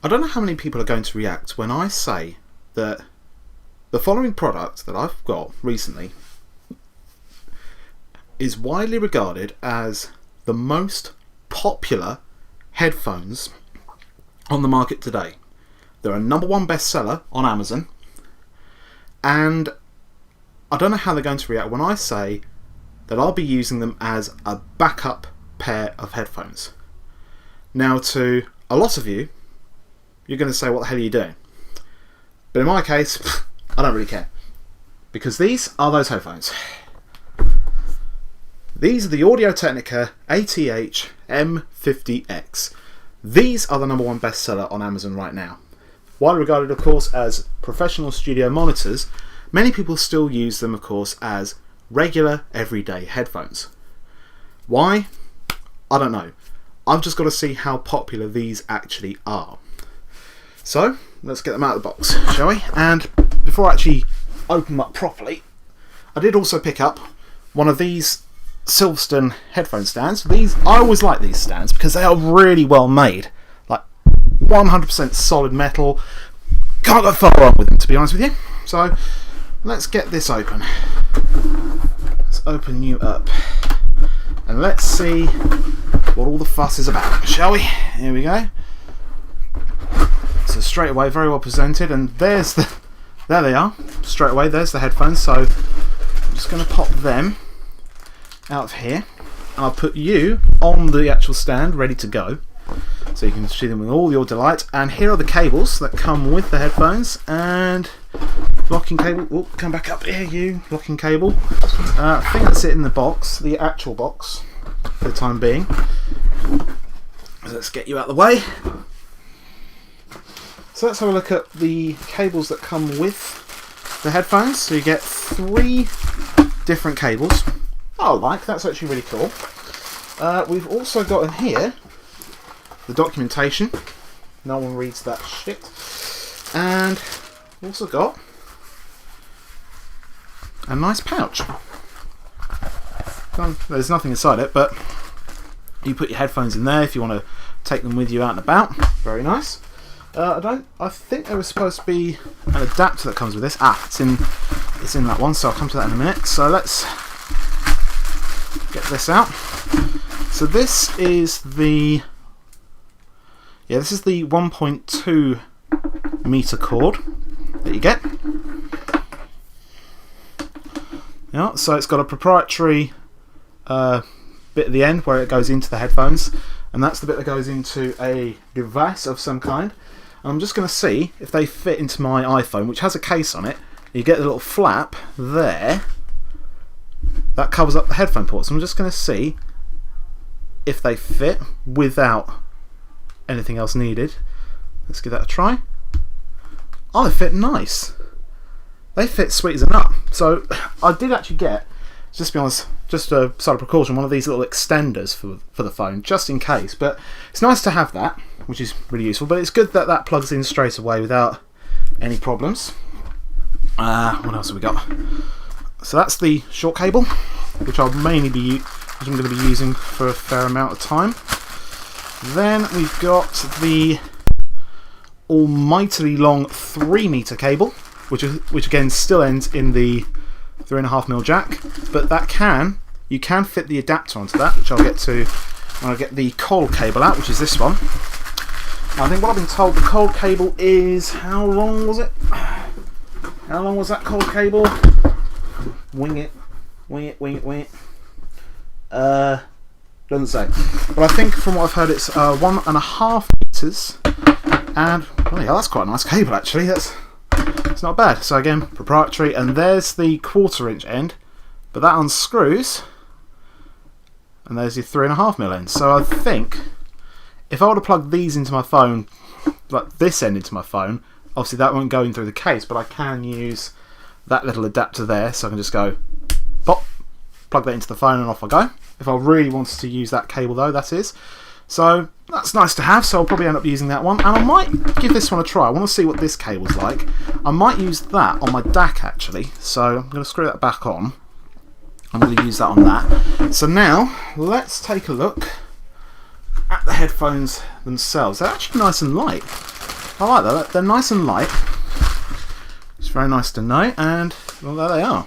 I don't know how many people are going to react when I say that the following product that I've got recently is widely regarded as the most popular headphones on the market today. They're a #1 bestseller on Amazon, and I don't know how they're going to react when I say that I'll be using them as a backup pair of headphones. Now, to a lot of you, you're going to say, what the hell are you doing? But in my case, I don't really care, because these are those headphones. These are the Technica ATH M50X. These are the #1 bestseller on Amazon right now. While regarded, of course, as professional studio monitors, many people still use them, of course, as regular everyday headphones. Why? I don't know. I've just got to see how popular these actually are. So let's get them out of the box, shall we? And before I actually open them up properly, I did also pick up one of these Silverstone headphone stands. I always like these stands because they are really well made, like 100% solid metal. Can't go far wrong with them, to be honest with you. So let's get this open. Let's open you up and let's see what all the fuss is about, shall we? Here we go. So straight away, very well presented, and there they are. Straight away, there's the headphones. So I'm just going to pop them out of here, and I'll put you on the actual stand ready to go, so you can see them with all your delight. And here are the cables that come with the headphones, and locking cable. Oh, come back up here, you locking cable. I think that's it in the box, the actual box for the time being. So let's get you out of the way. So let's have a look at the cables that come with the headphones. So you get 3 different cables. Oh, that's actually really cool. We've also got in here the documentation. No one reads that shit. And we've also got a nice pouch. There's nothing inside it, but you put your headphones in there if you want to take them with you out and about. Very nice. I think there was supposed to be an adapter that comes with this. It's in that one, so I'll come to that in a minute. So let's get this out. So this is the 1.2 meter cord that you get. Yeah, so it's got a proprietary bit at the end where it goes into the headphones, and that's the bit that goes into a device of some kind. And I'm just going to see if they fit into my iPhone, which has a case on it. You get the little flap there that covers up the headphone ports. I'm just going to see if they fit without anything else needed. Let's give that a try. Oh, they fit nice. They fit sweet as a nut. So I did actually get, just to be honest, just a side of precaution, one of these little extenders for the phone, just in case. But it's nice to have that, which is really useful. But it's good that that plugs in straight away without any problems. What else have we got? So that's the short cable, which I'm going to be using for a fair amount of time. Then we've got the almightily long 3 meter cable, which again still ends in the 3.5mm jack, but you can fit the adapter onto that, which I'll get to when I get the cold cable out, which is this one. I think what I've been told, the cold cable is, how long was it? How long was that cold cable? Wing it. Doesn't say. But I think from what I've heard, it's 1.5 meters, and yeah, that's quite a nice cable actually. It's not bad. So again, proprietary, and there's the 1/4 inch end, but that unscrews, and there's your 3.5mm end. So I think if I were to plug these into my phone, like this end into my phone, obviously that won't go in through the case, but I can use that little adapter there, so I can just go pop, plug that into the phone, and off I go. If I really wanted to use that cable though, that is. So that's nice to have, so I'll probably end up using that one. And I might give this one a try. I want to see what this cable's like. I might use that on my DAC actually. So I'm going to screw that back on. I'm going to use that on that. So now, let's take a look at the headphones themselves. They're actually nice and light. I like that. They're nice and light. It's very nice to know, and well, there they are.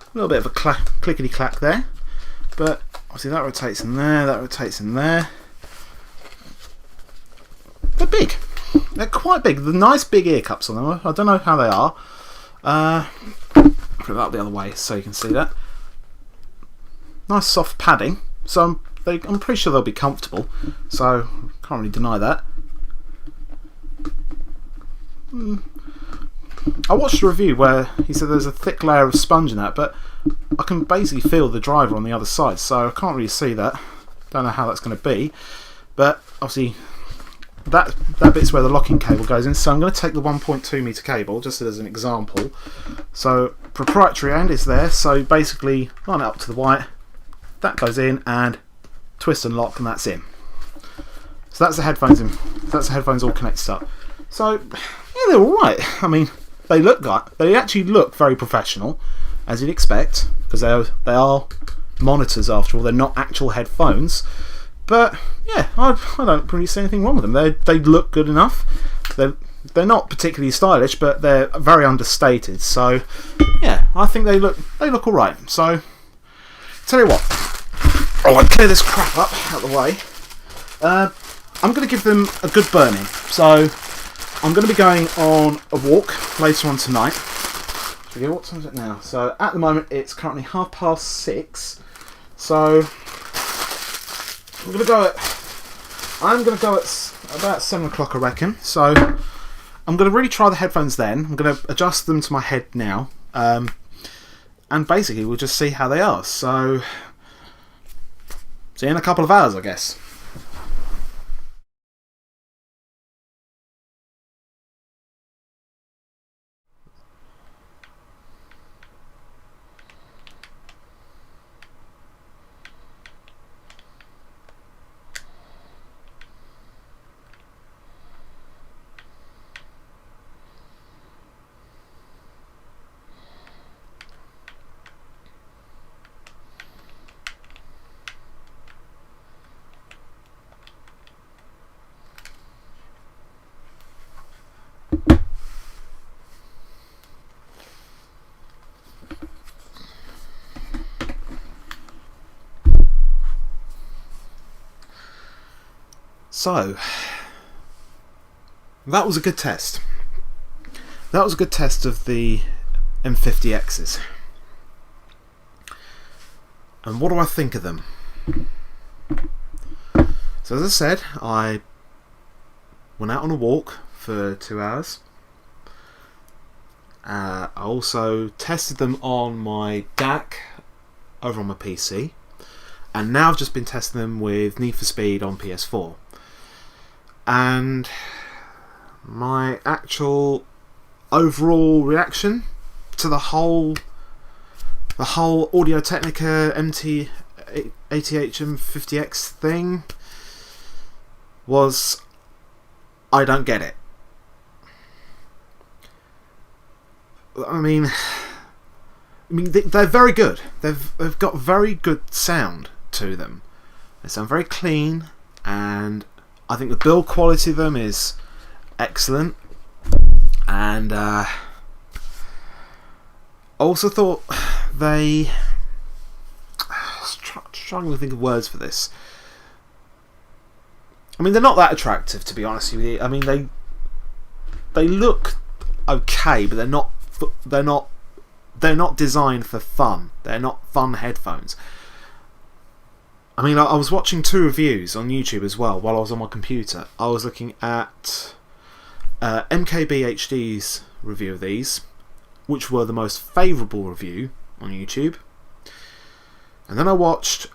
A little bit of a clickety clack there, but obviously that rotates in there, that rotates in there. They're big. They're quite big. The nice big ear cups on them. I don't know how they are. Put it up the other way so you can see that. Nice soft padding. So I'm pretty sure they'll be comfortable. So can't really deny that. I watched a review where he said there's a thick layer of sponge in that, but I can basically feel the driver on the other side, so I can't really see that. Don't know how that's going to be, but obviously that bit's where the locking cable goes in. So I'm going to take the 1.2 meter cable just as an example. So proprietary end is there, so basically line it up to the white, that goes in and twist and lock, and that's in. So that's the headphones in. That's the headphones all connected up. So yeah, they're all right. I mean, they actually look very professional, as you'd expect, because they are monitors after all. They're not actual headphones, but yeah, I don't really see anything wrong with them. They look good enough. They're not particularly stylish, but they're very understated. So yeah, I think they look all right. So tell you what, I'll clear this crap up out of the way. I'm going to give them a good burning. So I'm going to be going on a walk later on tonight. What time is it now? So at the moment it's currently 6:30. So I'm going to go at about 7 o'clock, I reckon. So I'm going to really try the headphones then. I'm going to adjust them to my head now, and basically we'll just see how they are. So see you in a couple of hours, I guess. So that was a good test. That was a good test of the M50Xs. And what do I think of them? So as I said, I went out on a walk for 2 hours. I also tested them on my DAC over on my PC, and now I've just been testing them with Need for Speed on PS4. And my actual overall reaction to the whole Audio Technica ATH M50X thing was, I don't get it. I mean they're very good. They've got very good sound to them. They sound very clean, and I think the build quality of them is excellent. And I also thought they, struggling to think of words for this. I mean, they're not that attractive, to be honest with you. I mean, they look okay, but they're not designed for fun. They're not fun headphones. I mean, I was watching 2 reviews on YouTube as well while I was on my computer. I was looking at MKBHD's review of these, which were the most favourable review on YouTube. And then I watched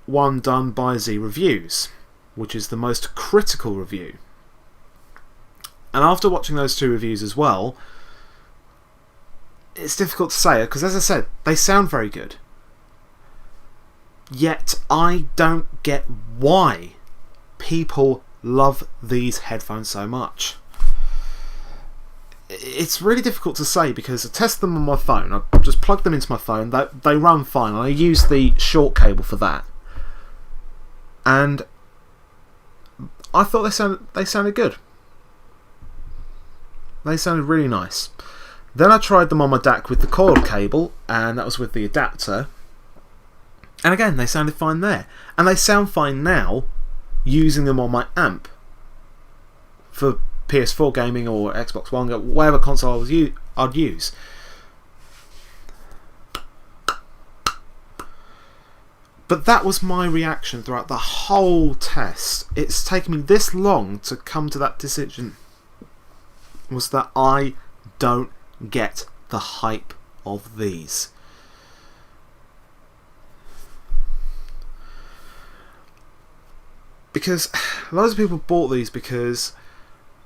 one done by Z Reviews, which is the most critical review. And after watching those 2 reviews as well, it's difficult to say, because as I said, they sound very good. Yet I don't get why people love these headphones so much. It's really difficult to say, because I test them on my phone. I just plug them into my phone. They run fine, and I use the short cable for that. And I thought they sounded good. They sounded really nice. Then I tried them on my DAC with the coiled cable, and that was with the adapter. And again, they sounded fine there. And they sound fine now using them on my amp for PS4 gaming or Xbox One, whatever console I'd use. But that was my reaction throughout the whole test. It's taken me this long to come to that decision. Was that I don't get the hype of these. Because loads of people bought these because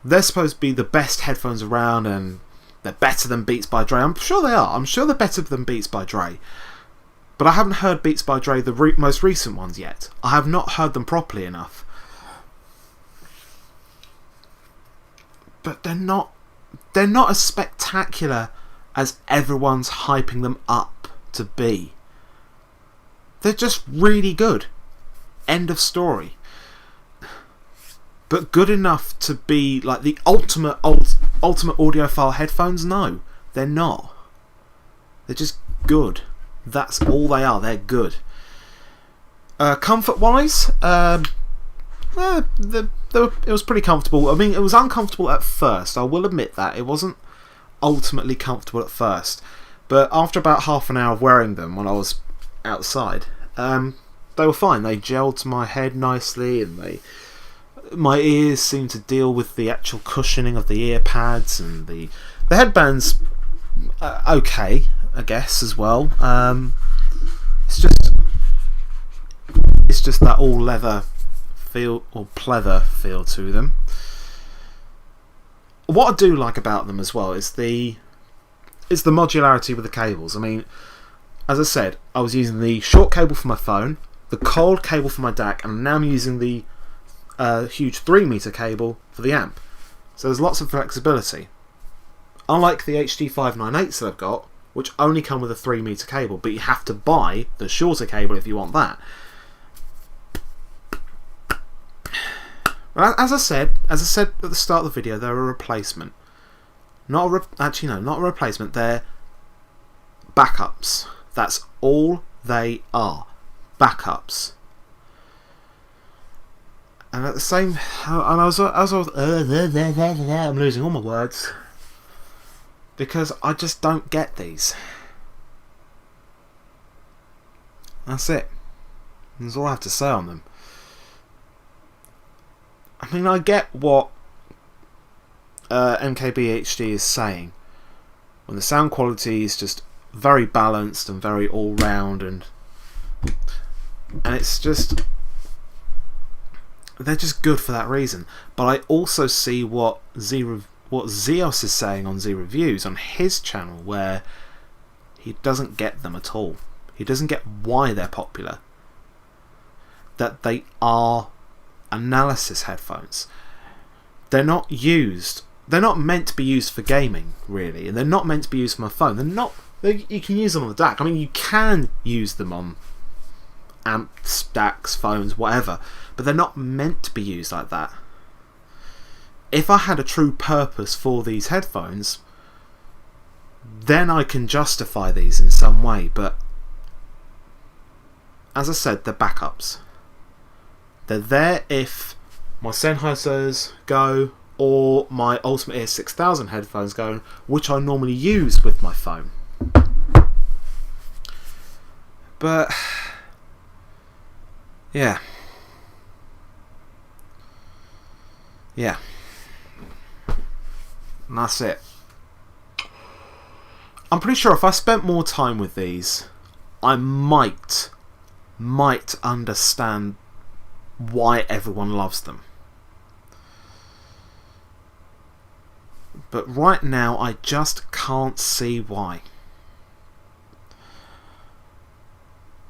they're supposed to be the best headphones around and they're better than Beats by Dre. I'm sure they are. I'm sure they're better than Beats by Dre. But I haven't heard Beats by Dre, the most recent ones, yet. I have not heard them properly enough. But they're not as spectacular as everyone's hyping them up to be. They're just really good. End of story. But good enough to be like the ultimate audiophile headphones? No, they're not. They're just good. That's all they are. They're good. Comfort-wise, it was pretty comfortable. I mean, it was uncomfortable at first. I will admit that. It wasn't ultimately comfortable at first. But after about half an hour of wearing them when I was outside, they were fine. They gelled to my head nicely, and my ears seemed to deal with the actual cushioning of the ear pads, and the headbands. Okay, I guess as well. It's just that all leather feel or pleather feel to them. What I do like about them as well is the modularity with the cables. I mean, as I said, I was using the short cable for my phone, the coiled cable for my DAC, and now I'm using the huge 3-meter cable for the amp. So there's lots of flexibility. Unlike the HD 598s that I've got, which only come with a 3-meter cable, but you have to buy the shorter cable if you want that. Well, as I said at the start of the video, they're a replacement. Not a replacement. They're backups. That's all they are. Backups. And at the same, and I'm losing all my words because I just don't get these. That's it. That's all I have to say on them. I mean, I get what MKBHD is saying when the sound quality is just very balanced and very all round, and it's just, they're just good for that reason. But I also see what Zeos is saying on Z Reviews on his channel, where he doesn't get them at all. He doesn't get why they're popular. That they are analysis headphones. They're not meant to be used for gaming, really, and they're not meant to be used for my phone. You can use them on the DAC. I mean, you can use them on amps, DACs, phones, whatever, but they're not meant to be used like that. If I had a true purpose for these headphones, then I can justify these in some way, but as I said, they're backups. They're there if my Sennheisers go or my Ultimate Ear 6000 headphones go, which I normally use with my phone. But yeah. And that's it. I'm pretty sure if I spent more time with these, I might understand why everyone loves them. But right now I just can't see why.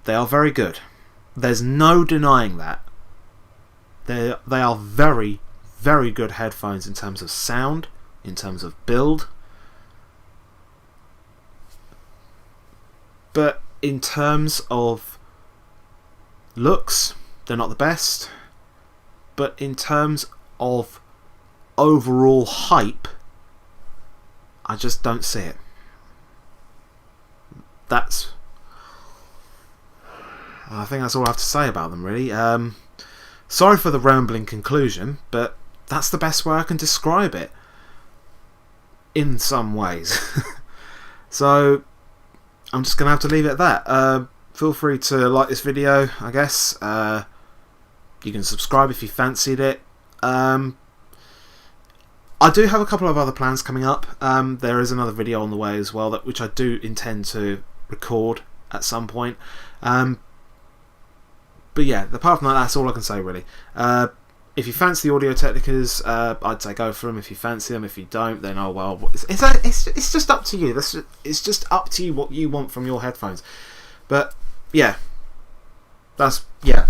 They are very good. There's no denying that. They are very, very good headphones in terms of sound, in terms of build. But in terms of looks, they're not the best. but in terms of overall hype, I just don't see it. I think that's all I have to say about them, really. Sorry for the rambling conclusion, but that's the best way I can describe it in some ways. So I'm just going to have to leave it at that. Feel free to like this video, I guess. You can subscribe if you fancied it. I do have a couple of other plans coming up. There is another video on the way as well, which I do intend to record at some point. But yeah, apart from that, that's all I can say, really. If you fancy the Audio-Technicas, I'd say go for them. If you fancy them, if you don't, then oh well. It's just up to you. It's just up to you what you want from your headphones. But yeah, just yeah.